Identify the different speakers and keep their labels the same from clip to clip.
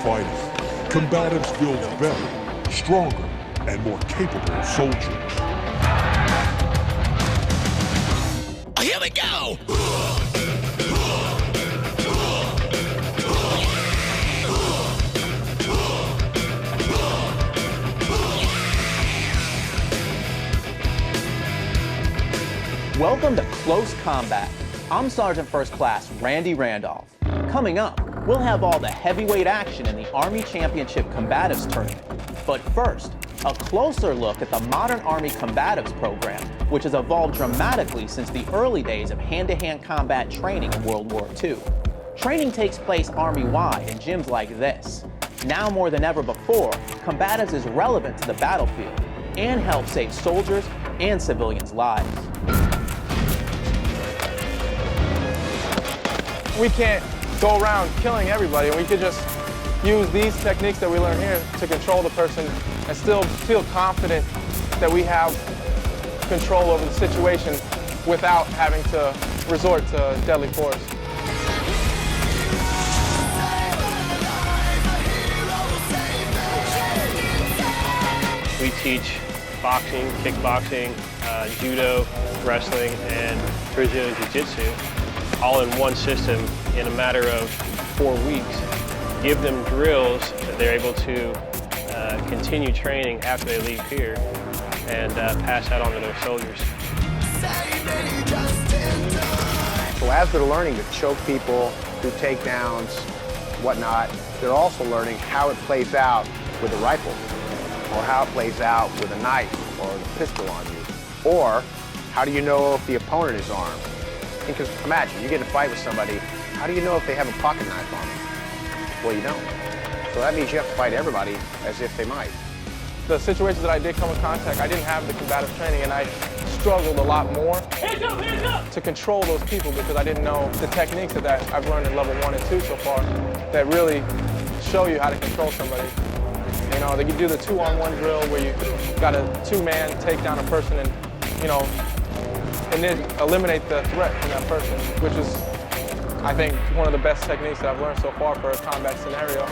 Speaker 1: fighting, Combatives builds better, stronger, and more capable soldiers.
Speaker 2: Here we go!
Speaker 3: Welcome to Close Combat. I'm Sergeant First Class Randy Randolph. Coming up, we'll have all the heavyweight action in the Army Championship Combatives Tournament. But first, a closer look at the Modern Army Combatives Program, which has evolved dramatically since the early days of hand-to-hand combat training in World War II. Training takes place Army-wide in gyms like this. Now more than ever before, Combatives is relevant to the battlefield and helps save soldiers and civilians' lives.
Speaker 4: We can't go around killing everybody, and we could just use these techniques that we learn here to control the person and still feel confident that we have control over the situation without having to resort to deadly force.
Speaker 5: We teach boxing, kickboxing, judo, wrestling, and Brazilian Jiu-Jitsu all in one system in a matter of 4 weeks. Give them drills that they're able to continue training after they leave here and pass that on to their soldiers.
Speaker 6: So as they're learning to choke people, do takedowns, whatnot, they're also learning how it plays out with a rifle, or how it plays out with a knife or a pistol on you, or how do you know if the opponent is armed? Because imagine, you get in a fight with somebody, how do you know if they have a pocket knife on them? Well, you don't. So that means you have to fight everybody as if they might.
Speaker 4: The situations that I did come in contact, I didn't have the combative training, and I struggled a lot more to control those people because I didn't know the techniques that I've learned in level 1 and 2 so far that really show you how to control somebody. You know, they can do the 2-on-1 drill where you got a 2-man take down a person and, you know, and then eliminate the threat from that person, which is, I think, one of the best techniques that I've learned so far for a combat scenario.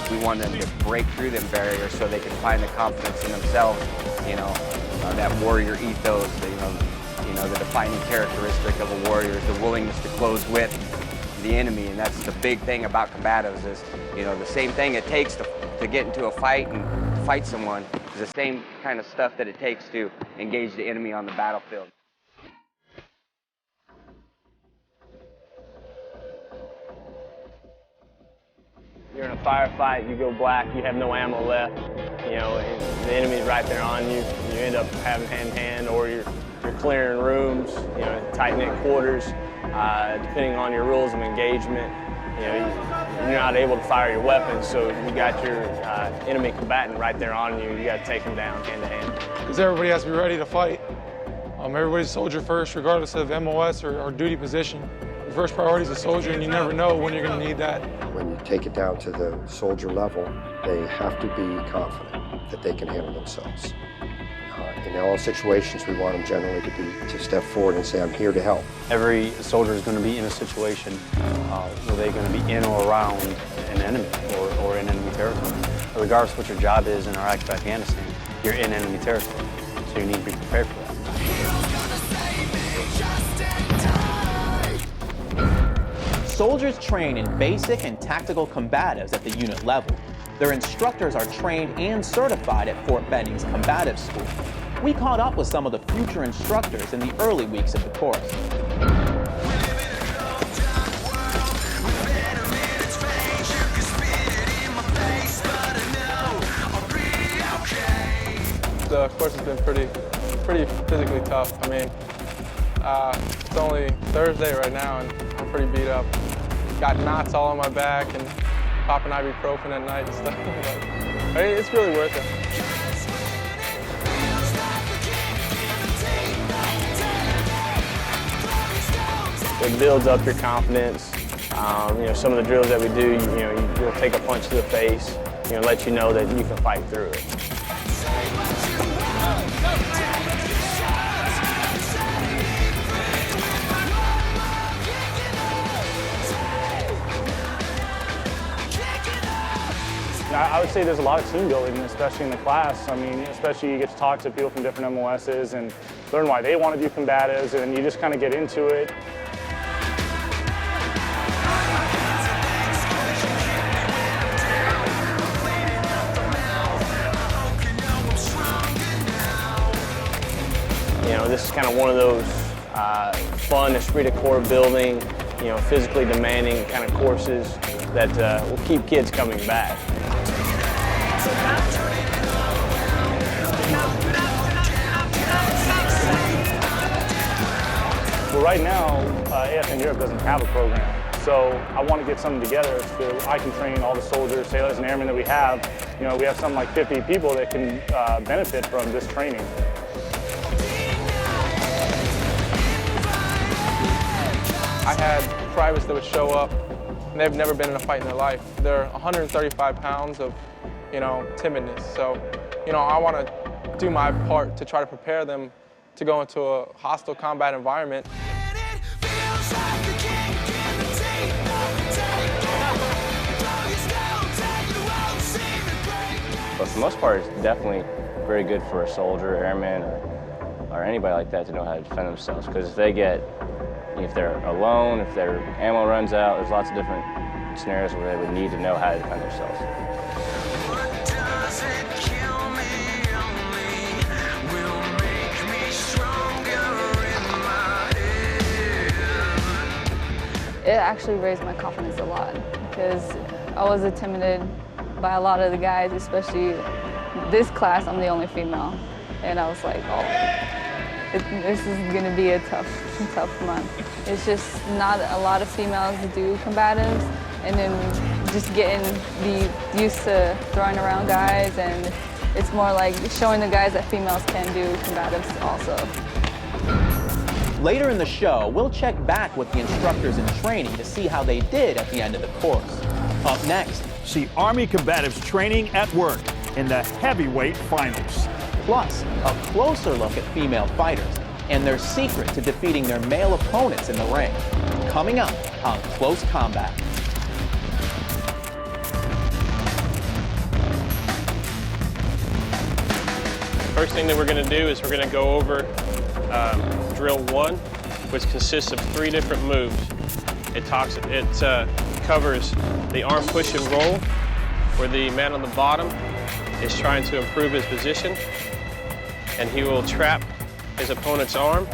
Speaker 7: We want them to break through them barriers so they can find the confidence in themselves, you know, that warrior ethos, you know, the defining characteristic of a warrior is the willingness to close with the enemy, and that's the big thing about combatives is, you know, the same thing it takes to get into a fight and to fight someone is the same kind of stuff that it takes to engage the enemy on the battlefield.
Speaker 5: You're in a firefight, you go black, you have no ammo left, you know, and the enemy's right there on you. You end up having hand-to-hand, or you're clearing rooms, you know, tight-knit quarters. Depending on your rules of engagement, you know, you're not able to fire your weapons, so you got your enemy combatant right there on you. You got to take them down hand-to-hand.
Speaker 4: Because everybody has to be ready to fight. Everybody's soldier first, regardless of MOS or duty position. The first priority is a soldier, and you never know when you're going to need that.
Speaker 8: When you take it down to the soldier level, they have to be confident that they can handle themselves. In all situations, we want them generally to step forward and say, I'm here to help.
Speaker 9: Every soldier is going to be in a situation where they're going to be in or around an enemy or in enemy territory. Regardless of what your job is in Iraq or Afghanistan, you're in enemy territory, so you need to be prepared for that.
Speaker 3: Soldiers train in basic and tactical combatives at the unit level. Their instructors are trained and certified at Fort Benning's Combative School. We caught up with some of the future instructors in the early weeks of the course.
Speaker 4: The course has been pretty physically tough. I mean, it's only Thursday right now, and I'm pretty beat up. Got knots all on my back and popping ibuprofen at night and stuff. But it's really worth it.
Speaker 5: It builds up your confidence. You know, some of the drills that we do, you'll take a punch to the face, let you know that you can fight through it.
Speaker 10: would say there's a lot of team building, especially in the class. I mean, especially you get to talk to people from different MOSs and learn why they want to do combatives, and you just kind of get into it.
Speaker 5: You know, this is kind of one of those fun, esprit de corps building, you know, physically demanding kind of courses that will keep kids coming back.
Speaker 10: Well, right now, AFN Europe doesn't have a program, so I want to get something together so I can train all the soldiers, sailors, and airmen that we have. You know, we have something like 50 people that can benefit from this training.
Speaker 4: I had privates that would show up, and they've never been in a fight in their life. They're 135 pounds of, you know, timidness. So, you know, I want to do my part to try to prepare them to go into a hostile combat environment.
Speaker 5: But for the most part, it's definitely very good for a soldier, airman, or anybody like that to know how to defend themselves. Because if they're alone, if their ammo runs out, there's lots of different scenarios where they would need to know how to defend themselves.
Speaker 11: It actually raised my confidence a lot because I was intimidated by a lot of the guys, especially this class. I'm the only female, and I was like, oh, this is going to be a tough month. It's just not a lot of females that do combatives, and then just getting used to throwing around guys, and it's more like showing the guys that females can do combatives also.
Speaker 3: Later in the show, we'll check back with the instructors in training to see how they did at the end of the course. Up next,
Speaker 12: see Army Combatives training at work in the heavyweight finals.
Speaker 3: Plus, a closer look at female fighters and their secret to defeating their male opponents in the ring. Coming up on Close Combat.
Speaker 13: First thing that we're going to do is we're going to go over drill 1, which consists of 3 different moves. It covers the arm push and roll, where the man on the bottom is trying to improve his position, and he will trap his opponent's arm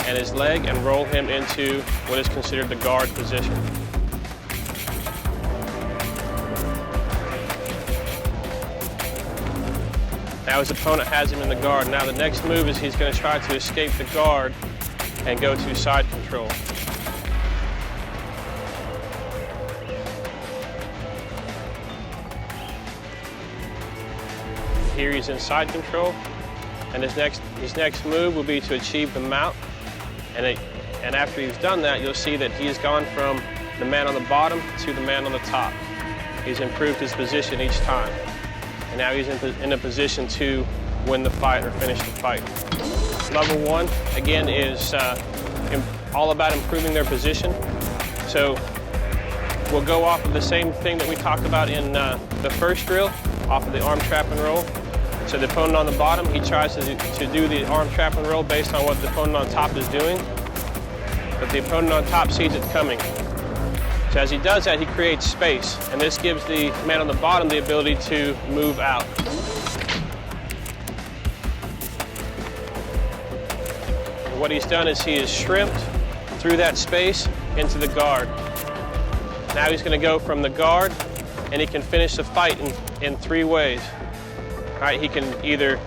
Speaker 13: and his leg and roll him into what is considered the guard position. Now his opponent has him in the guard. Now the next move is he's going to try to escape the guard and go to side control. Here he's in side control, and his next move will be to achieve the mount. And after he's done that, you'll see that he has gone from the man on the bottom to the man on the top. He's improved his position each time. And now he's in a position to win the fight or finish the fight. Level 1, again, is all about improving their position. So we'll go off of the same thing that we talked about in the first drill, off of the arm trap and roll. So the opponent on the bottom, he tries to do the arm trap and roll based on what the opponent on top is doing. But the opponent on top sees it coming. So as he does that, he creates space, and this gives the man on the bottom the ability to move out. And what he's done is he has shrimped through that space into the guard. Now he's going to go from the guard, and he can finish the fight in 3 ways. All right, he can either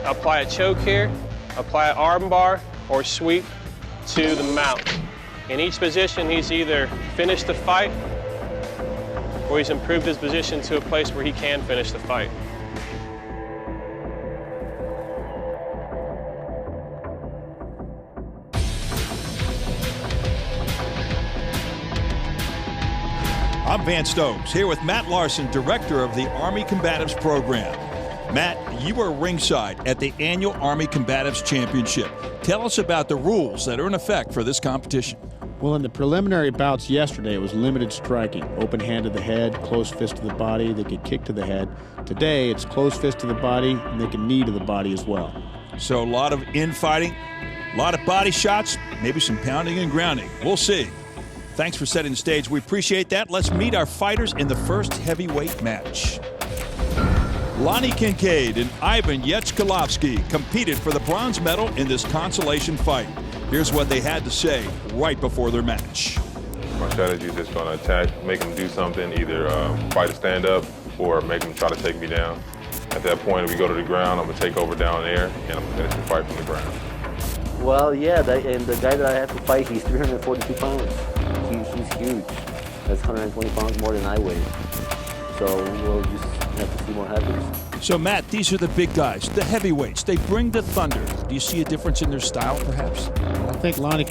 Speaker 13: apply a choke here, apply an arm bar, or sweep to the mount. In each position, he's either finished the fight or he's improved his position to a place where he can finish the fight.
Speaker 12: I'm Van Stokes, here with Matt Larson, director of the Army Combatives Program. Matt, you are ringside at the annual Army Combatives Championship. Tell us about the rules that are in effect for this competition.
Speaker 14: Well, in the preliminary bouts yesterday, it was limited striking. Open hand to the head, closed fist to the body. They could kick to the head. Today, it's closed fist to the body, and they can knee to the body as well.
Speaker 12: So a lot of infighting, a lot of body shots, maybe some pounding and grounding. We'll see. Thanks for setting the stage. We appreciate that. Let's meet our fighters in the first heavyweight match. Lonnie Kincaid and Ivan Yechkalovsky competed for the bronze medal in this consolation fight. Here's what they had to say right before their match.
Speaker 15: My strategy is just going to attack, make them do something, either fight a stand-up or make them try to take me down. At that point, if we go to the ground, I'm going to take over down there, and I'm going to finish the fight from the ground.
Speaker 16: Well, yeah, and the guy that I have to fight, he's 342 pounds. He's huge. That's 120 pounds more than I weigh. So we'll just have to see what happens.
Speaker 12: So, Matt, these are the big guys, the heavyweights. They bring the thunder. Do you see a difference in their style, perhaps?
Speaker 14: I think Lonnie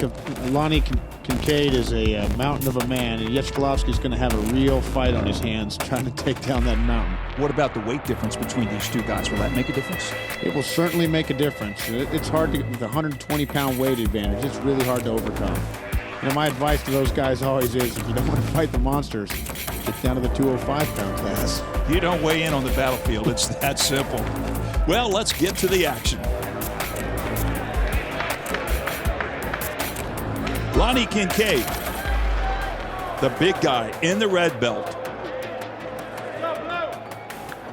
Speaker 14: Kincaid is a mountain of a man, and Yechkalovsky's going to have a real fight on his hands trying to take down that mountain.
Speaker 12: What about the weight difference between these two guys? Will that make a difference?
Speaker 14: It will certainly make a difference. It's hard to get with a 120-pound weight advantage. It's really hard to overcome. You know, my advice to those guys always is, if you don't want to fight the monsters, get down to the 205-pound class.
Speaker 12: You don't weigh in on the battlefield. It's that simple. Well, let's get to the action. Lonnie Kincaid, the big guy in the red belt.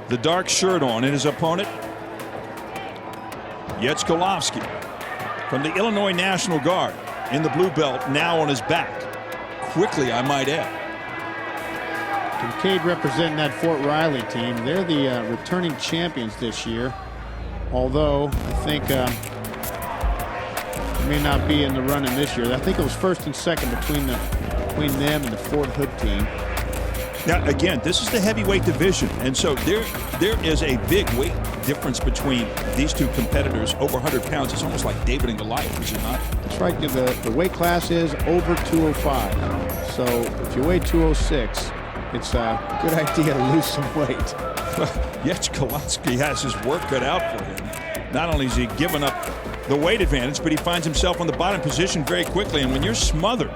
Speaker 12: The dark shirt on, and his opponent, Yechkalovsky, from the Illinois National Guard, in the blue belt, now on his back. Quickly, I might add.
Speaker 14: Kincaid representing that Fort Riley team. They're the returning champions this year, although I think may not be in the running this year. I think it was first and second between them and the Fort Hood team.
Speaker 12: Now, again, this is the heavyweight division, and so there is a big weight difference between these two competitors. Over 100 pounds. It's almost like David and Goliath, is it not?
Speaker 14: That's right. The weight class is over 205. So if you weigh 206, it's a good idea to lose some weight.
Speaker 12: Yechkalovsky has his work cut out for him. Not only is he given up the weight advantage, but he finds himself on the bottom position very quickly. And when you're smothered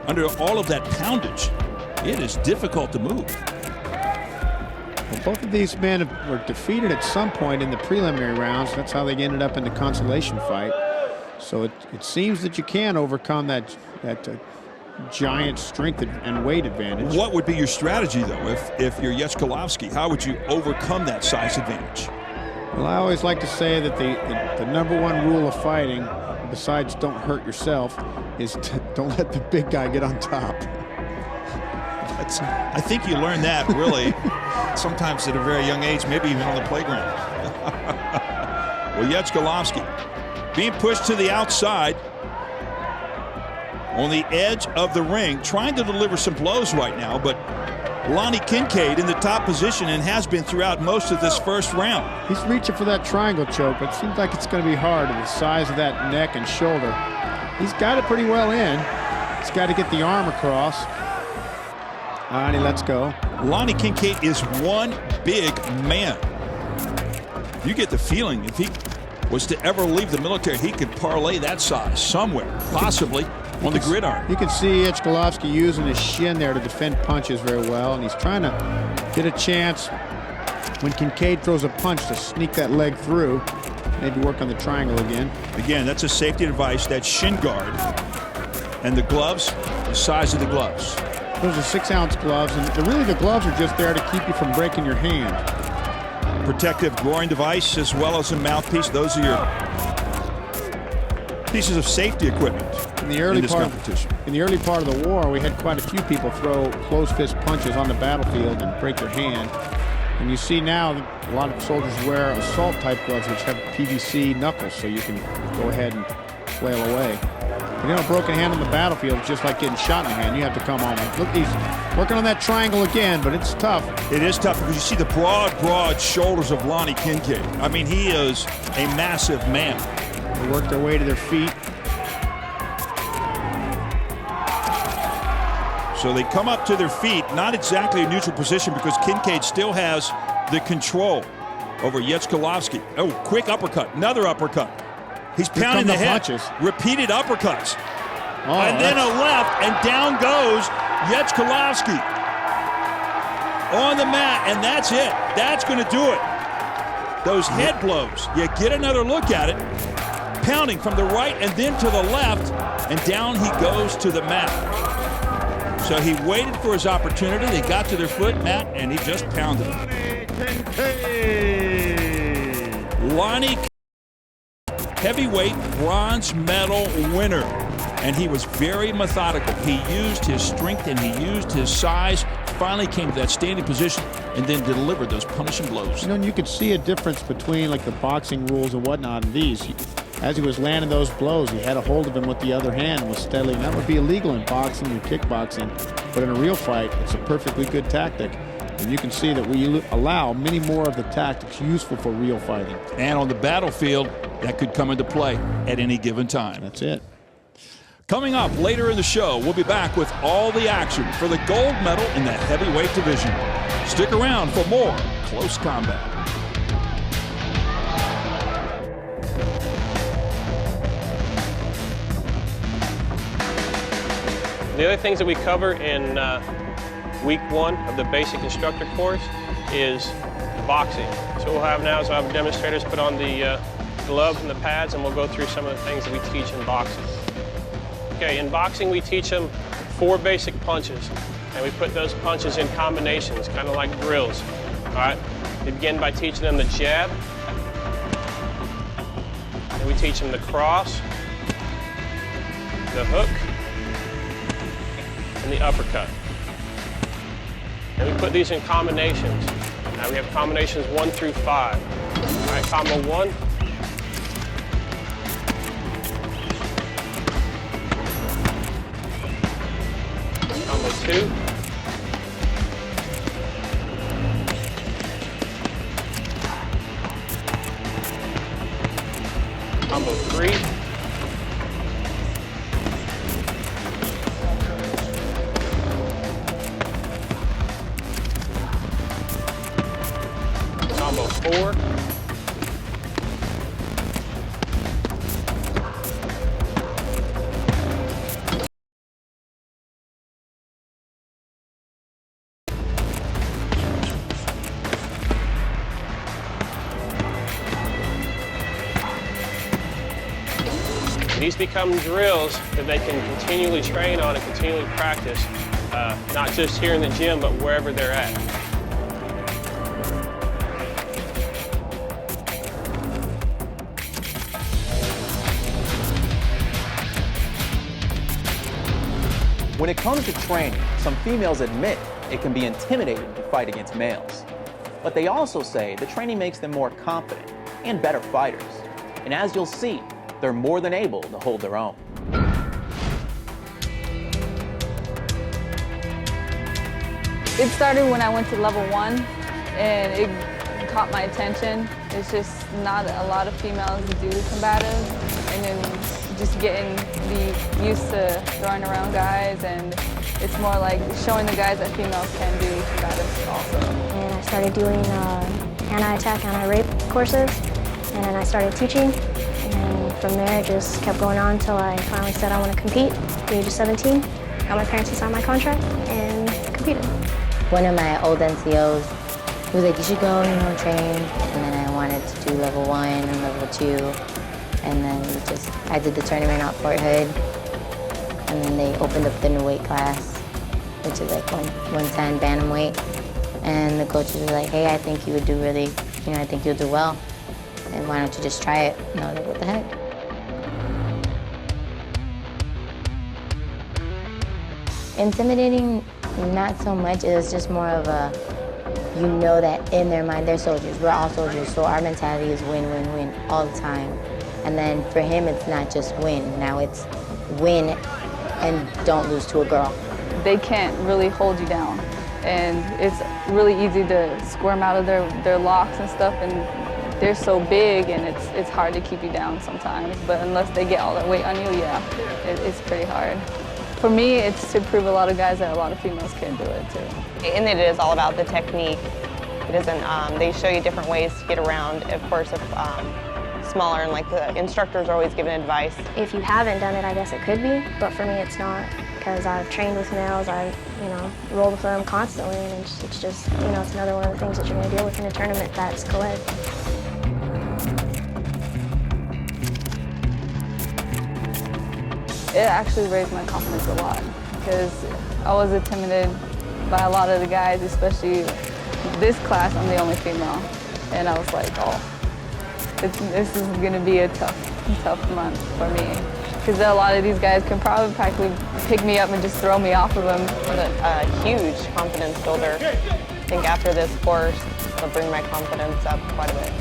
Speaker 12: under all of that poundage, it is difficult to move.
Speaker 14: Well, both of these men were defeated at some point in the preliminary rounds. That's how they ended up in the consolation fight. So it seems that you can overcome that giant strength and weight advantage.
Speaker 12: What would be your strategy, though, if you're Yechkalovsky? How would you overcome that size advantage?
Speaker 14: Well, I always like to say that the number one rule of fighting, besides don't hurt yourself, is don't let the big guy get on top.
Speaker 12: I think you learn that, really, sometimes at a very young age, maybe even on the playground. Well, Yechkalovsky being pushed to the outside on the edge of the ring, trying to deliver some blows right now, but Lonnie Kincaid in the top position and has been throughout most of this first round.
Speaker 14: He's reaching for that triangle choke, but it seems like it's going to be hard with the size of that neck and shoulder. He's got it pretty well in. He's got to get the arm across. And he lets go.
Speaker 12: Lonnie Kincaid is one big man. You get the feeling if he was to ever leave the military, he could parlay that size somewhere, possibly on the gridiron.
Speaker 14: You can see Yechkalovsky using his shin there to defend punches very well, and he's trying to get a chance when Kincaid throws a punch to sneak that leg through, maybe work on the triangle again.
Speaker 12: Again, that's a safety device, that shin guard, and the gloves, the size of the gloves.
Speaker 14: Those are 6-ounce gloves, and really the gloves are just there to keep you from breaking your hand.
Speaker 12: Protective groin device as well as a mouthpiece. Those are your pieces of safety equipment in the early competition.
Speaker 14: In the early part of the war, we had quite a few people throw closed fist punches on the battlefield and break their hand. And you see now a lot of soldiers wear assault type gloves which have PVC knuckles, so you can go ahead and flail away. You know, a broken hand on the battlefield is just like getting shot in the hand. You have to come on. Look, he's working on that triangle again, but it's tough.
Speaker 12: It is tough because you see the broad shoulders of Lonnie Kincaid. I mean, he is a massive man.
Speaker 14: They work their way to their feet.
Speaker 12: So they come up to their feet, not exactly a neutral position because Kincaid still has the control over Yechkalovsky. Oh, quick uppercut, another uppercut. He's pounding the head. Punches. Repeated uppercuts. and then a left, and down goes Yechkolowski on the mat, and that's it. That's going to do it. Those head blows, you get another look at it, pounding from the right and then to the left, and down he goes to the mat. So he waited for his opportunity. They got to their foot, Matt, and he just pounded him. Lonnie, heavyweight bronze medal winner. And he was very methodical. He used his strength and he used his size, finally came to that standing position, and then delivered those punishing blows.
Speaker 14: You know, and you could see a difference between like the boxing rules and whatnot and these. As he was landing those blows, he had a hold of him with the other hand and was steadily, and that would be illegal in boxing and kickboxing, but in a real fight, it's a perfectly good tactic. And you can see that we allow many more of the tactics useful for real fighting.
Speaker 12: And on the battlefield, that could come into play at any given time.
Speaker 14: That's it.
Speaker 12: Coming up later in the show, we'll be back with all the action for the gold medal in the heavyweight division. Stick around for more Close Combat.
Speaker 13: The other things that we cover in week 1 of the basic instructor course is boxing. So what we'll have now is we'll have demonstrators put on the gloves and the pads, and we'll go through some of the things that we teach in boxing. Okay, in boxing we teach them 4 basic punches, and we put those punches in combinations, kind of like drills. All right, we begin by teaching them the jab, and we teach them the cross, the hook, and the uppercut. And we put these in combinations. Now we have combinations 1 through 5. All right, combo 1. Combo 2. Combo 3. Combo 4. These become drills that they can continually train on and continually practice, not just here in the gym, but wherever they're at.
Speaker 3: When it comes to training, some females admit it can be intimidating to fight against males. But they also say the training makes them more confident and better fighters. And as you'll see, they're more than able to hold their own.
Speaker 11: It started when I went to level 1, and it caught my attention. It's just not a lot of females do combatives, and then just getting used to throwing around guys, and it's more like showing the guys that females can do combatives also.
Speaker 17: And I started doing anti-attack, anti-rape courses, and then I started teaching. And from there, it just kept going on until I finally said I want to compete at the age of 17. Got my parents to sign my contract and competed.
Speaker 18: One of my old NCOs was like, you should go, train. And then I wanted to do level 1 and level 2. And then I did the tournament at Fort Hood. And then they opened up the new weight class, which is like 110 bantamweight. And the coaches were like, hey, I think you would do really, I think you'll do well. And why don't you just try it? And I was like, what the heck? Intimidating, not so much. It was just more of a, that in their mind, they're soldiers. We're all soldiers, so our mentality is win, win, win all the time. And then for him, it's not just win. Now it's win and don't lose to a girl.
Speaker 11: They can't really hold you down. And it's really easy to squirm out of their locks and stuff. And they're so big, and it's hard to keep you down sometimes. But unless they get all that weight on you, yeah, it's pretty hard. For me, it's to prove a lot of guys that a lot of females can do it too.
Speaker 19: And it is all about the technique. It isn't. They show you different ways to get around. Of course, if smaller and like the instructors are always giving advice.
Speaker 17: If you haven't done it, I guess it could be, but for me it's not, because I've trained with males, I've, rolled with them constantly, and it's just, it's another one of the things that you're going to deal with in a tournament that's co-ed.
Speaker 11: It actually raised my confidence a lot, because I was intimidated by a lot of the guys, especially this class. I'm the only female, and I was like, oh, this is going to be a tough month for me, because a lot of these guys can probably practically pick me up and just throw me off of them.
Speaker 19: It's a huge confidence builder. I think after this course, it'll bring my confidence up quite a bit.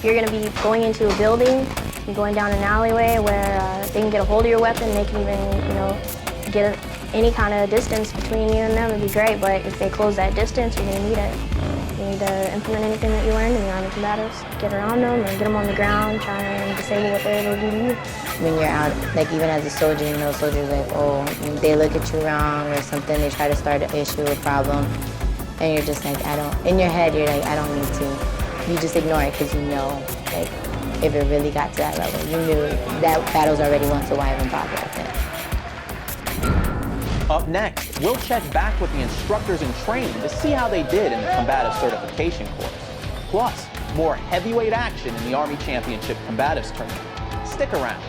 Speaker 17: You're going to be going into a building, and going down an alleyway where they can get a hold of your weapon, they can even, get any kind of distance between you and them would be great, but if they close that distance, you're going to need it. You need to implement anything that you learned in the Army Combatives. Get around them or get them on the ground, try and disable what they're able to do to you.
Speaker 18: When you're out, like even as a soldier, soldiers like, oh, they look at you wrong or something, they try to start an issue or problem, and you're just like, in your head, you're like, I don't need to. You just ignore it because like, if it really got to that level, you knew that battle's already won, so why even bother with it?
Speaker 3: Up next, we'll check back with the instructors in training to see how they did in the combative certification course. Plus, more heavyweight action in the Army Championship Combatives Tournament. Stick around.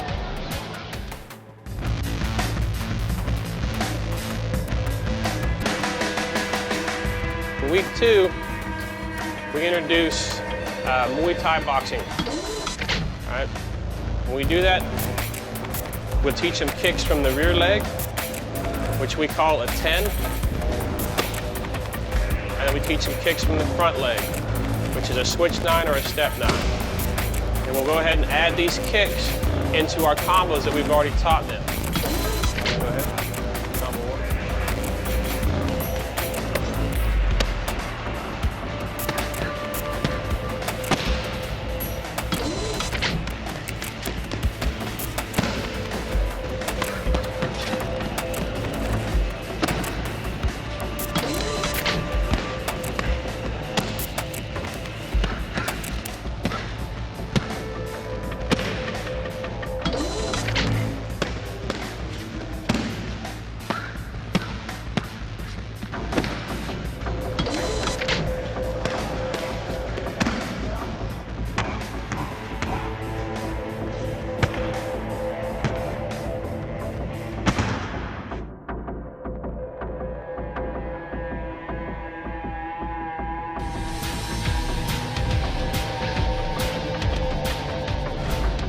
Speaker 13: For week 2, we introduce Muay Thai boxing. All right. When we do that, we'll teach them kicks from the rear leg, which we call a 10. And then we teach them kicks from the front leg, which is a switch 9 or a step 9. And we'll go ahead and add these kicks into our combos that we've already taught them. Go ahead. Combo 1.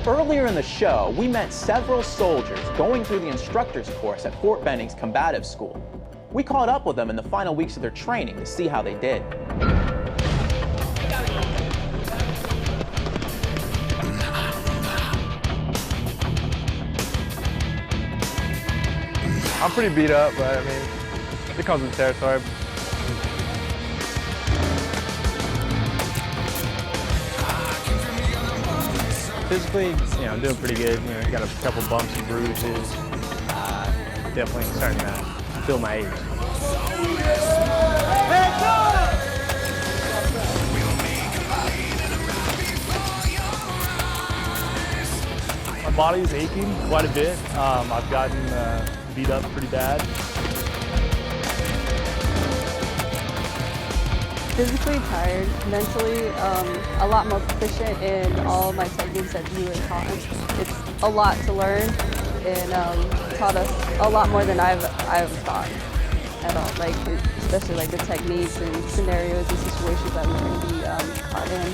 Speaker 3: Earlier in the show, we met several soldiers going through the instructor's course at Fort Benning's Combative School. We caught up with them in the final weeks of their training to see how they did.
Speaker 4: I'm pretty beat up, but I mean, it comes with the territory.
Speaker 20: Physically, I'm doing pretty good. Got a couple bumps and bruises. Definitely starting to feel my age.
Speaker 10: My body's aching quite a bit. I've gotten beat up pretty bad.
Speaker 11: Physically tired, mentally a lot more proficient in all of my techniques that you were taught. It's a lot to learn, and taught us a lot more than I've taught at all. Like especially like the techniques and scenarios and situations that we're going to be caught in.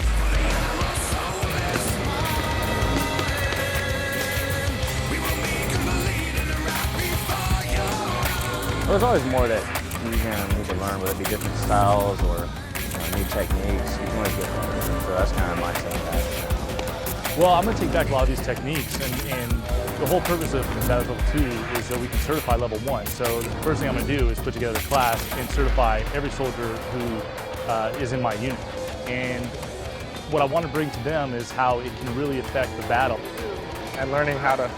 Speaker 20: Well, there's always more that you're going to need to learn, whether it be different styles or new techniques. You can always get better. So that's kind of my mindset.
Speaker 10: Well, I'm going to take back a lot of these techniques, and the whole purpose of Combative Level 2 is so we can certify Level 1. So the first thing I'm going to do is put together a class and certify every soldier who is in my unit. And what I want to bring to them is how it can really affect the battle.
Speaker 4: And learning how to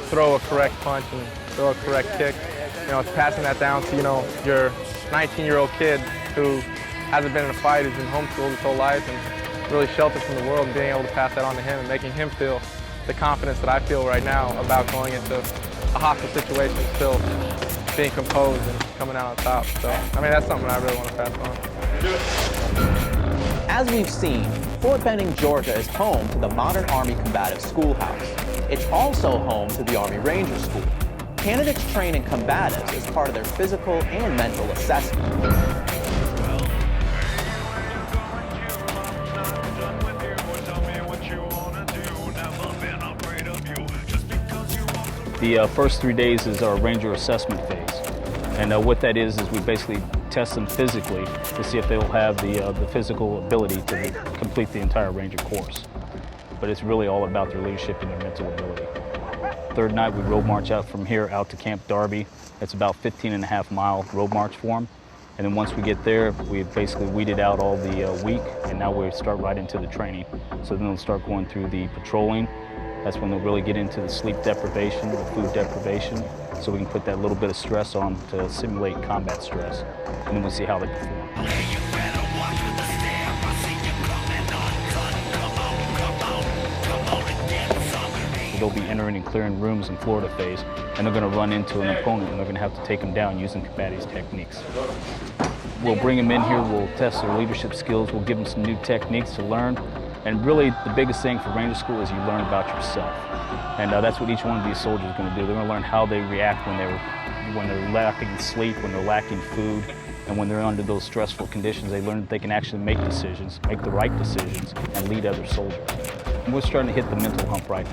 Speaker 4: throw a correct punch and throw a correct kick. It's passing that down to, your 19-year-old kid who hasn't been in a fight, has been homeschooled his whole life, and really sheltered from the world, and being able to pass that on to him and making him feel the confidence that I feel right now about going into a hostile situation, still being composed and coming out on top. So, I mean, that's something I really want to pass on.
Speaker 3: As we've seen, Fort Benning, Georgia is home to the Modern Army Combatives Schoolhouse. It's also home to the Army Ranger School. Candidates train in combatives as part of their physical and mental assessment.
Speaker 9: The first 3 days is our Ranger assessment phase. And what that is we basically test them physically to see if they'll have the physical ability to complete the entire Ranger course. But it's really all about their leadership and their mental ability. Third night, we road march out from here out to Camp Darby. It's about 15.5-mile road march for them. And then once we get there, we basically weeded out all the week, and now we start right into the training. So then they'll start going through the patrolling. That's when they'll really get into the sleep deprivation, the food deprivation, so we can put that little bit of stress on to simulate combat stress, and then we'll see how they perform. They'll be entering and clearing rooms in Florida phase, and they're going to run into an opponent, and they're going to have to take them down using combatives techniques. We'll bring them in here, we'll test their leadership skills, we'll give them some new techniques to learn. And really, the biggest thing for Ranger School is you learn about yourself. And that's what each one of these soldiers is going to do. They're going to learn how they react when they're lacking sleep, when they're lacking food, and when they're under those stressful conditions. They learn that they can actually make decisions, make the right decisions, and lead other soldiers. And we're starting to hit the mental hump right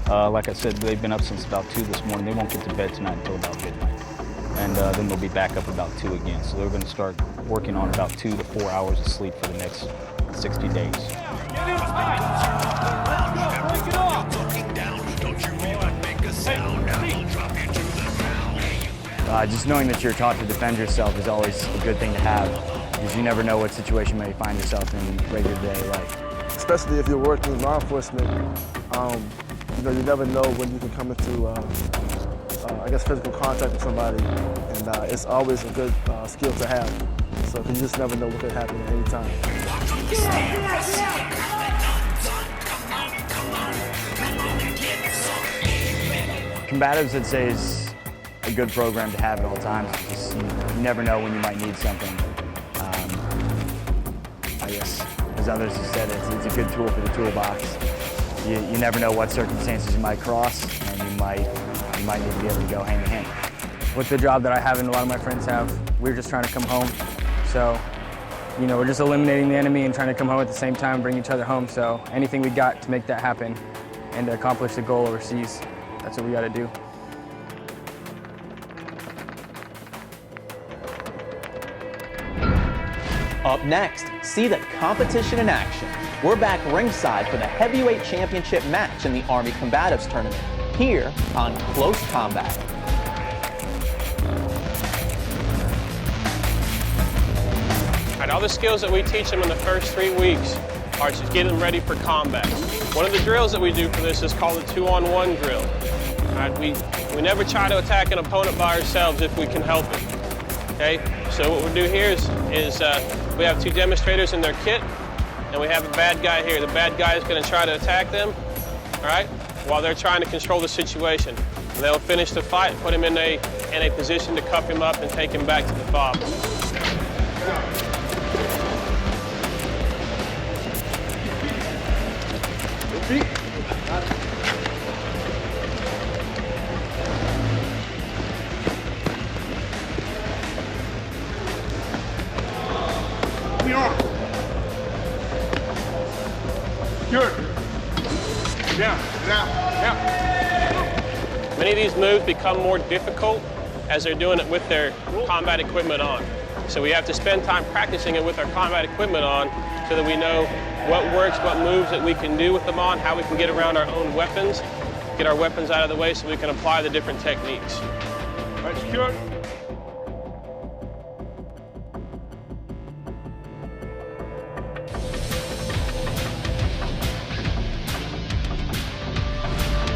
Speaker 9: now. Like I said, they've been up since about 2 this morning. They won't get to bed tonight until about midnight. And then they'll be back up about 2 again. So they're going to start working on about 2 to 4 hours of sleep for the next 60 days.
Speaker 20: Just knowing that you're taught to defend yourself is always a good thing to have, because you never know what situation you may find yourself in regular day life.
Speaker 21: Especially if you're working in law enforcement, you never know when you can come into, I guess, physical contact with somebody, and it's always a good skill to have. So you just never know what could happen at any time.
Speaker 20: Combatives, I'd say, is a good program to have at all times, because you never know when you might need something. I guess, as others have said, it's a good tool for the toolbox. You never know what circumstances you might cross, and you might need to be able to go hand in hand. With the job that I have and a lot of my friends have, we're just trying to come home. So, we're just eliminating the enemy and trying to come home at the same time, bring each other home. So anything we got to make that happen and to accomplish the goal overseas, that's what we got to do.
Speaker 3: Up next, see the competition in action. We're back ringside for the heavyweight championship match in the Army Combatives Tournament, here on Close Combat.
Speaker 13: All the skills that we teach them in the first 3 weeks are to get them ready for combat. One of the drills that we do for this is called the 2-on-1 drill. We never try to attack an opponent by ourselves if we can help it. Okay, so what we'll do here is we have 2 demonstrators in their kit, and we have a bad guy here. The bad guy is going to try to attack them, all right, while they're trying to control the situation. And they'll finish the fight and put him in a position to cuff him up and take him back to the fob. Many of these moves become more difficult as they're doing it with their combat equipment on. So we have to spend time practicing it with our combat equipment on so that we know what works, what moves that we can do with them on, how we can get around our own weapons, get our weapons out of the way so we can apply the different techniques. All right, secure.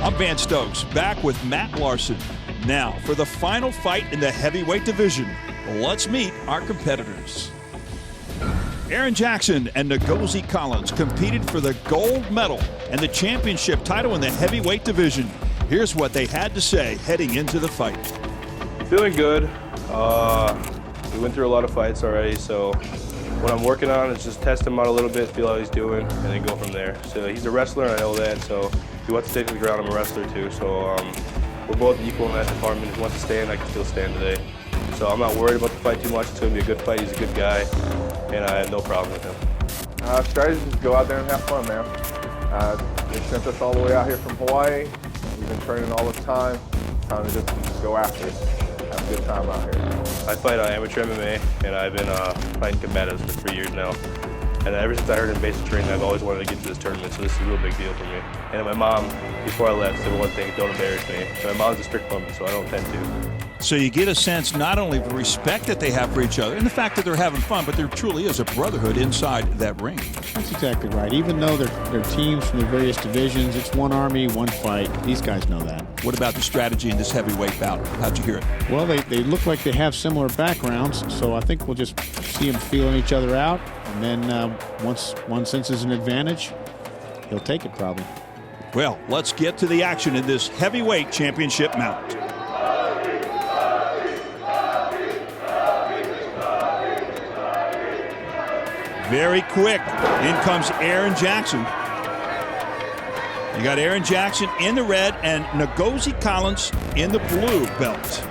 Speaker 12: I'm Van Stokes, back with Matt Larson. Now, for the final fight in the heavyweight division, let's meet our competitors. Aaron Jackson and Ngozi Collins competed for the gold medal and the championship title in the heavyweight division. Here's what they had to say heading into the fight.
Speaker 1: Feeling good. We went through a lot of fights already, so what I'm working on is just test him out a little bit, feel how he's doing, and then go from there. So he's a wrestler, I know that, so if he wants to stay to the ground, I'm a wrestler too. So we're both equal in that department. If he wants to stand, I can still stand today. So I'm not worried about the fight too much. It's going to be a good fight. He's a good guy, and I have no problem with him.
Speaker 4: Strategy is just go out there and have fun, man. They sent us all the way out here from Hawaii. We've been training all this time. It's time to just go after it. Have a good time out here.
Speaker 1: I fight amateur MMA, and I've been fighting combatives for 3 years now. And ever since I heard in basic training, I've always wanted to get to this tournament, so this is a real big deal for me. And my mom, before I left, said one thing, don't embarrass me. And my mom's a strict woman, so I don't tend to.
Speaker 12: So you get a sense not only of the respect that they have for each other and the fact that they're having fun, but there truly is a brotherhood inside that ring.
Speaker 14: That's exactly right. Even though they're teams from the various divisions, it's one army, one fight. These guys know that.
Speaker 12: What about the strategy in this heavyweight bout? How'd you hear it?
Speaker 14: Well, they look like they have similar backgrounds, so I think we'll just see them feeling each other out, and then once one senses an advantage, he'll take it probably.
Speaker 12: Well, let's get to the action in this heavyweight championship bout. Very quick. In comes Aaron Jackson. You got Aaron Jackson in the red and Ngozi Collins in the blue belt.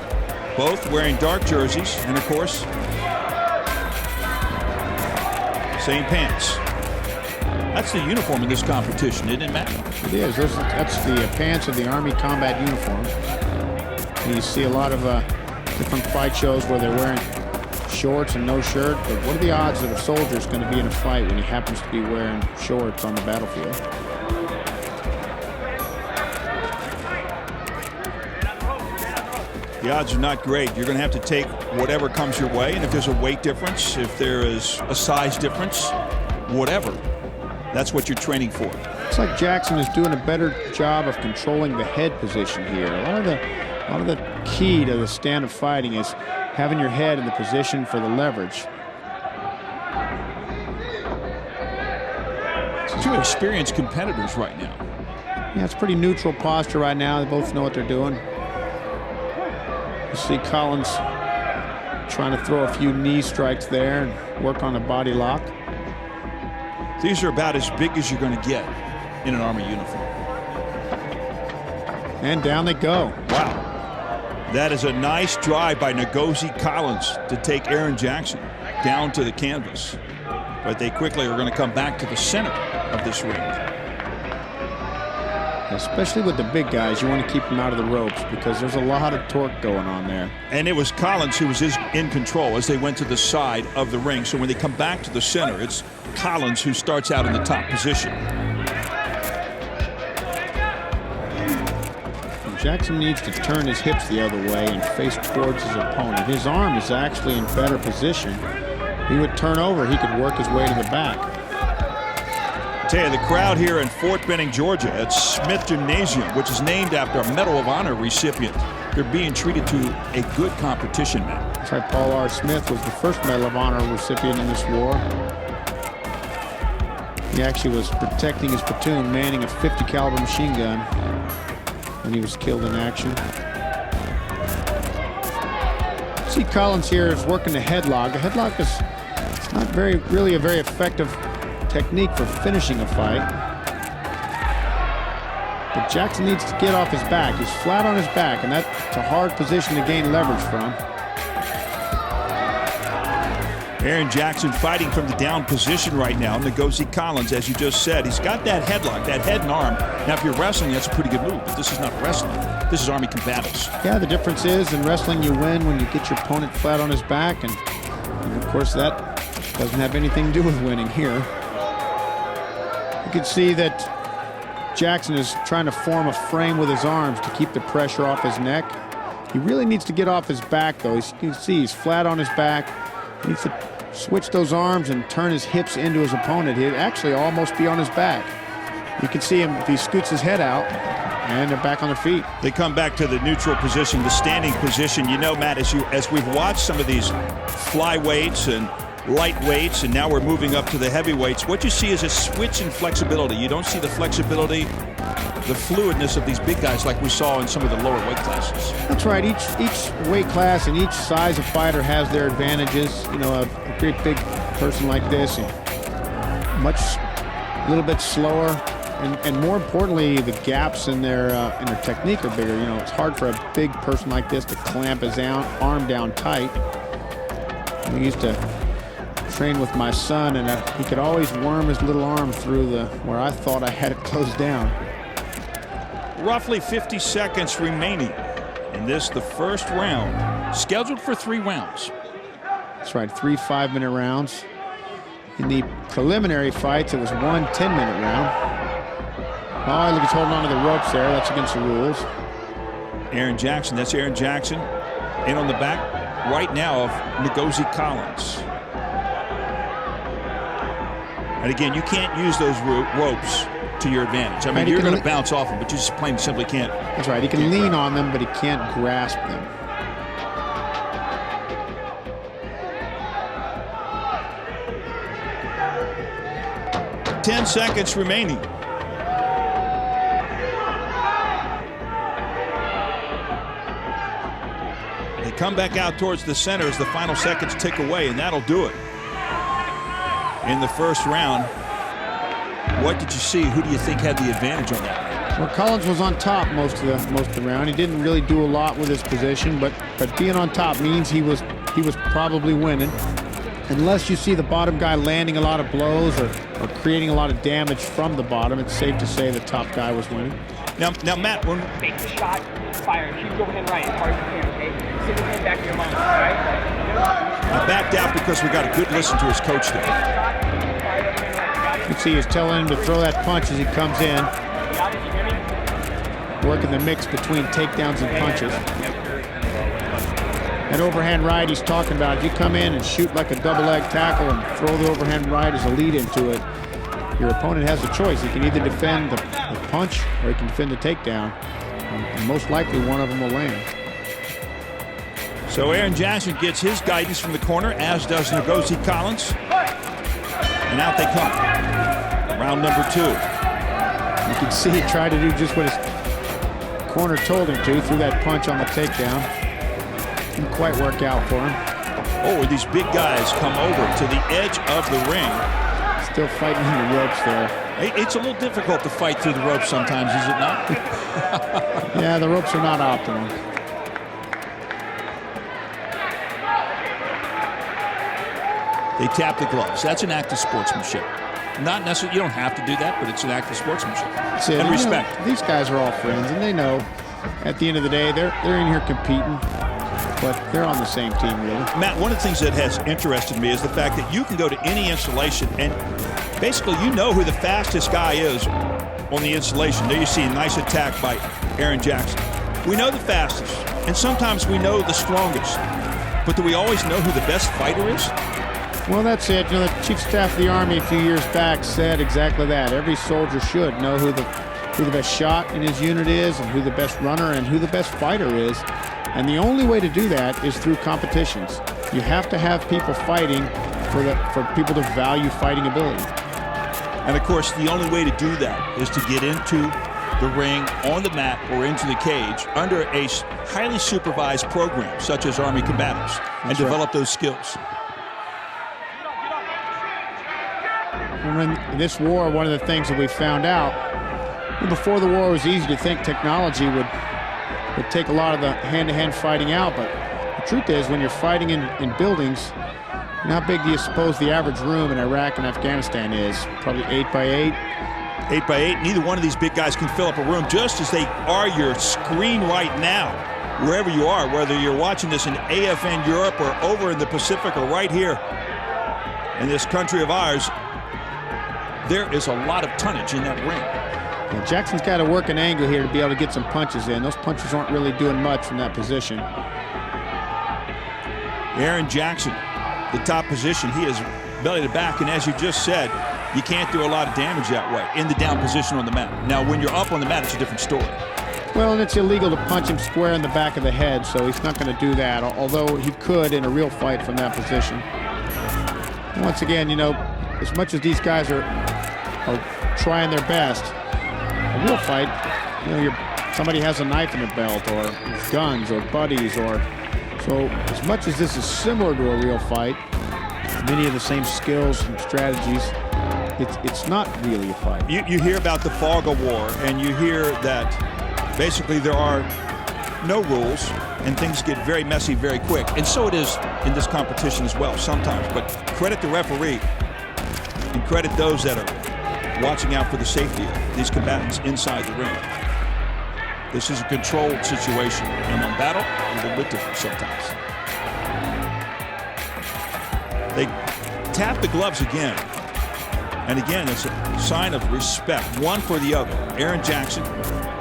Speaker 12: Both wearing dark jerseys and, of course, same pants. That's the uniform in this competition, isn't it, Matt?
Speaker 14: It is. That's the pants of the Army combat uniform. And you see a lot of different fight shows where they're wearing shorts and no shirt, but what are the odds that a soldier is going to be in a fight when he happens to be wearing shorts on the battlefield?
Speaker 12: The odds are not great. You're going to have to take whatever comes your way, and if there's a weight difference, if there is a size difference, whatever, that's what you're training for.
Speaker 14: It's like Jackson is doing a better job of controlling the head position here. A lot of the key to the stand-up fighting is having your head in the position for the leverage.
Speaker 12: Two experienced competitors right now.
Speaker 14: Yeah, it's pretty neutral posture right now. They both know what they're doing. You see Collins trying to throw a few knee strikes there and work on a body lock.
Speaker 12: These are about as big as you're going to get in an Army uniform.
Speaker 14: And down they go.
Speaker 12: Wow. That is a nice drive by Ngozi Collins to take Aaron Jackson down to the canvas. But they quickly are going to come back to the center of this ring.
Speaker 14: Especially with the big guys, you want to keep them out of the ropes because there's a lot of torque going on there.
Speaker 12: And it was Collins who was in control as they went to the side of the ring. So when they come back to the center, it's Collins who starts out in the top position.
Speaker 14: Jackson needs to turn his hips the other way and face towards his opponent. His arm is actually in better position. He would turn over, he could work his way to the back.
Speaker 12: I tell you, the crowd here in Fort Benning, Georgia at Smith Gymnasium, which is named after a Medal of Honor recipient, they're being treated to a good competition, man.
Speaker 14: That's right, Paul R. Smith was the first Medal of Honor recipient in this war. He actually was protecting his platoon, manning a 50 caliber machine gun when he was killed in action. See Collins here is working the headlock. The headlock is not really a very effective technique for finishing a fight. But Jackson needs to get off his back. He's flat on his back, and that's a hard position to gain leverage from.
Speaker 12: Aaron Jackson fighting from the down position right now. Ngozi Collins, as you just said, he's got that headlock, that head and arm. Now, if you're wrestling, that's a pretty good move, but this is not wrestling. This is Army combatives.
Speaker 14: Yeah, the difference is in wrestling you win when you get your opponent flat on his back, and of course that doesn't have anything to do with winning here. You can see that Jackson is trying to form a frame with his arms to keep the pressure off his neck. He really needs to get off his back, though. You can see he's flat on his back. He needs to switch those arms and turn his hips into his opponent. He'd actually almost be on his back. You can see him if he scoots his head out, and they're back on their feet.
Speaker 12: They come back to the neutral position, the standing position. You know, Matt, as we've watched some of these flyweights and lightweights, and now we're moving up to the heavyweights. What you see is a switch in flexibility. You don't see the flexibility, the fluidness of these big guys like we saw in some of the lower weight classes.
Speaker 14: That's right. Each weight class and each size of fighter has their advantages. You know, a great big person like this, and a little bit slower, and more importantly, the gaps in their technique are bigger. You know, it's hard for a big person like this to clamp his arm down tight. We used to train with my son, and he could always worm his little arm through where I thought I had it closed down.
Speaker 12: Roughly 50 seconds remaining in this, the first round, scheduled for 3 rounds.
Speaker 14: That's right, 3 5-minute rounds. In the preliminary fights, it was 1 10-minute round. Oh, look, he's holding on to the ropes there. That's against the rules.
Speaker 12: Aaron Jackson, that's Aaron Jackson in on the back right now of Ngozi Collins. And again, you can't use those ropes to your advantage. I mean, you're going to bounce off them, but you just plain and simply can't.
Speaker 14: That's right. He can lean on them, but he can't grasp them.
Speaker 12: Ten seconds remaining. They come back out towards the center as the final seconds tick away, and that'll do it. In the first round, what did you see? Who do you think had the advantage on that?
Speaker 14: Well, Collins was on top most of the round. He didn't really do a lot with his position, but being on top means he was probably winning. Unless you see the bottom guy landing a lot of blows or creating a lot of damage from the bottom, it's safe to say the top guy was winning.
Speaker 12: Now Matt, when
Speaker 2: make the shot, fire, keep your hand right as hard as you can, okay? Sit your hand back to your mouth, all right?
Speaker 12: I backed out because we got a good listen to his coach there.
Speaker 14: You can see he's telling him to throw that punch as he comes in. Working the mix between takedowns and punches. That overhand right he's talking about, if you come in and shoot like a double leg tackle and throw the overhand right as a lead into it, your opponent has a choice. He can either defend the punch or he can defend the takedown. And most likely one of them will land.
Speaker 12: So Aaron Jackson gets his guidance from the corner, as does Ngozi Collins. And out they come. Round number 2.
Speaker 14: You can see he tried to do just what his corner told him to, threw that punch on the takedown. Didn't quite work out for him.
Speaker 12: Oh, these big guys come over to the edge of the ring.
Speaker 14: Still fighting in the ropes there.
Speaker 12: It's a little difficult to fight through the ropes sometimes, is it not?
Speaker 14: Yeah, the ropes are not optimal.
Speaker 12: They tap the gloves. That's an act of sportsmanship. Not necessarily, you don't have to do that, but it's an act of sportsmanship. And respect.
Speaker 14: You know, these guys are all friends, and they know at the end of the day, they're in here competing, but they're on the same team, really.
Speaker 12: Matt, one of the things that has interested me is the fact that you can go to any installation, and basically you know who the fastest guy is on the installation. There you see a nice attack by Aaron Jackson. We know the fastest, and sometimes we know the strongest, but do we always know who the best fighter is?
Speaker 14: Well, that's it. You know, the Chief of Staff of the Army a few years back said exactly that. Every soldier should know who the best shot in his unit is, and who the best runner, and who the best fighter is. And the only way to do that is through competitions. You have to have people fighting for people to value fighting ability.
Speaker 12: And of course, the only way to do that is to get into the ring, on the mat, or into the cage under a highly supervised program, such as Army Combatives, and develop those skills.
Speaker 14: In this war, one of the things that we found out, before the war, it was easy to think technology would take a lot of the hand-to-hand fighting out, but the truth is, when you're fighting in buildings, how big do you suppose the average room in Iraq and Afghanistan is? Probably 8 by 8.
Speaker 12: 8 by 8. Neither one of these big guys can fill up a room, just as they are your screen right now, wherever you are, whether you're watching this in AFN Europe or over in the Pacific or right here in this country of ours. There is a lot of tonnage in that ring.
Speaker 14: Yeah, Jackson's got to work an angle here to be able to get some punches in. Those punches aren't really doing much from that position.
Speaker 12: Aaron Jackson, the top position, he is belly to back, and as you just said, you can't do a lot of damage that way in the down position on the mat. Now, when you're up on the mat, it's a different story.
Speaker 14: Well, and it's illegal to punch him square in the back of the head, so he's not going to do that, although he could in a real fight from that position. Once again, you know, as much as these guys are trying their best, a real fight, you know, somebody has a knife in their belt or guns or buddies or so. As much as this is similar to a real fight, many of the same skills and strategies, it's not really a fight.
Speaker 12: You hear about the fog of war, and you hear that basically there are no rules and things get very messy very quick. And so it is in this competition as well sometimes. But credit the referee and credit those that are watching out for the safety of these combatants inside the ring. This is a controlled situation, and on battle, a little bit different sometimes. They tap the gloves again. And again, it's a sign of respect, one for the other. Aaron Jackson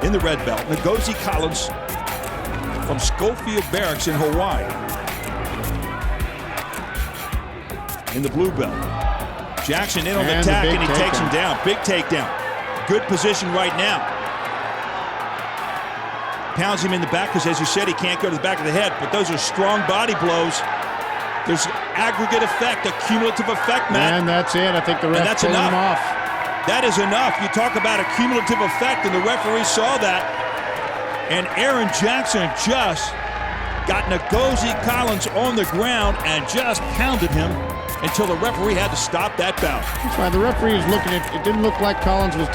Speaker 12: in the red belt. Ngozi Collins from Schofield Barracks in Hawaii in the blue belt. Jackson in on the attack, and he takes him down. Big takedown. Good position right now. Pounds him in the back because, as you said, he can't go to the back of the head, but those are strong body blows. There's aggregate effect, a cumulative effect, Matt.
Speaker 14: And that's it. I think the ref pulled him off.
Speaker 12: That is enough. You talk about a cumulative effect, and the referee saw that. And Aaron Jackson just got Ngozi Collins on the ground and just pounded him until the referee had to stop that bout.
Speaker 14: That's right. The referee was looking at it. Didn't look like Collins was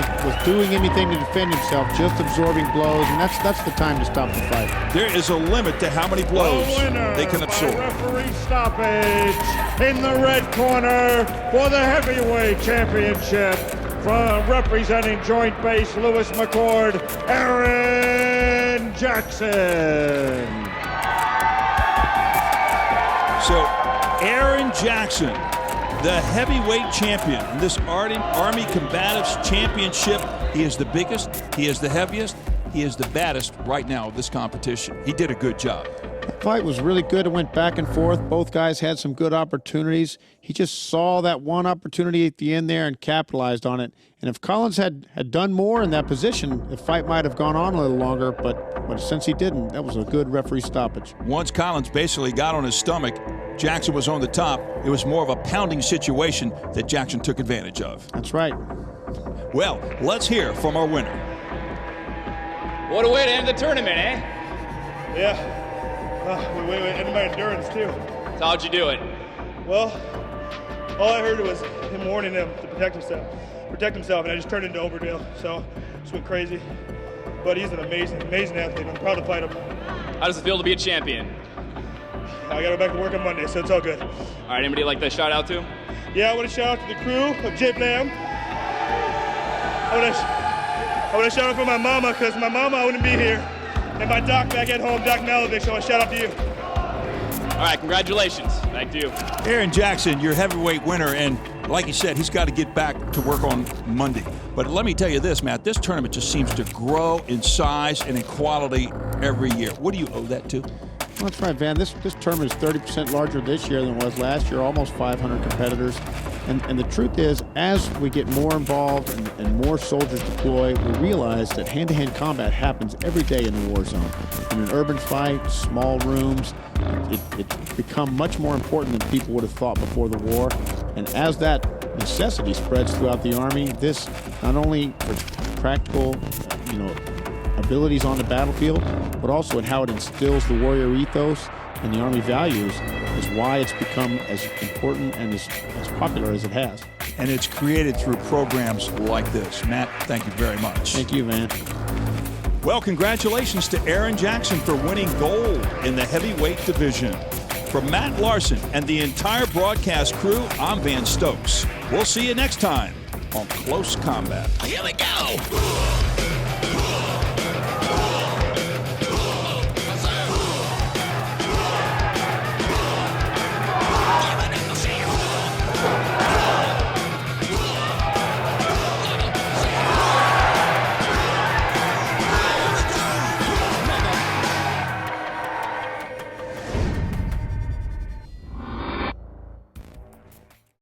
Speaker 14: doing anything to defend himself, just absorbing blows, and that's the time to stop the fight.
Speaker 12: There is a limit to how many blows they can absorb.
Speaker 6: Referee stoppage in the red corner for the heavyweight championship from representing Joint Base Lewis McCord, Aaron Jackson.
Speaker 12: So Aaron Jackson, the heavyweight champion in this Army Combatives Championship. He is the biggest, he is the heaviest, he is the baddest right now of this competition. He did a good job.
Speaker 14: The fight was really good. It went back and forth. Both guys had some good opportunities. He just saw that one opportunity at the end there and capitalized on it. And if Collins had done more in that position, the fight might have gone on a little longer, but since he didn't, that was a good referee stoppage.
Speaker 12: Once Collins basically got on his stomach, Jackson was on the top. It was more of a pounding situation that Jackson took advantage of.
Speaker 14: That's right.
Speaker 12: Well, let's hear from our winner.
Speaker 22: What a way to end the tournament, eh?
Speaker 23: Yeah. We ended my endurance, too.
Speaker 22: So how'd you do it?
Speaker 23: Well, all I heard was him warning him to protect himself, and I just turned into Overdale, so just went crazy. But he's an amazing athlete. I'm proud to fight him.
Speaker 22: How does it feel to be a champion?
Speaker 23: I got to go back to work on Monday, so it's all good.
Speaker 22: All right, anybody you'd like to shout out to?
Speaker 23: Yeah, I want to shout out to the crew of J Blam. I want to shout out for my mama, because my mama wouldn't be here. And my doc back at home, Doc Malovich, I want to shout out to you.
Speaker 22: All right, congratulations. Thank you.
Speaker 12: Aaron Jackson, your heavyweight winner, and like you said, he's got to get back to work on Monday. But let me tell you this, Matt, this tournament just seems to grow in size and in quality every year. What do you owe that to?
Speaker 14: Well, that's right, Van. This tournament is 30% larger this year than it was last year, almost 500 competitors. And the truth is, as we get more involved and more soldiers deploy, we realize that hand-to-hand combat happens every day in the war zone. In an urban fight, small rooms, it's become much more important than people would have thought before the war. And as that necessity spreads throughout the Army, this not only for practical, abilities on the battlefield, but also in how it instills the warrior ethos and the Army values is why it's become as important and as popular as it has.
Speaker 12: And it's created through programs like this. Matt, thank you very much.
Speaker 14: Thank you, Van.
Speaker 12: Well, congratulations to Aaron Jackson for winning gold in the heavyweight division. From Matt Larson and the entire broadcast crew, I'm Van Stokes. We'll see you next time on Close Combat.
Speaker 24: Here we go!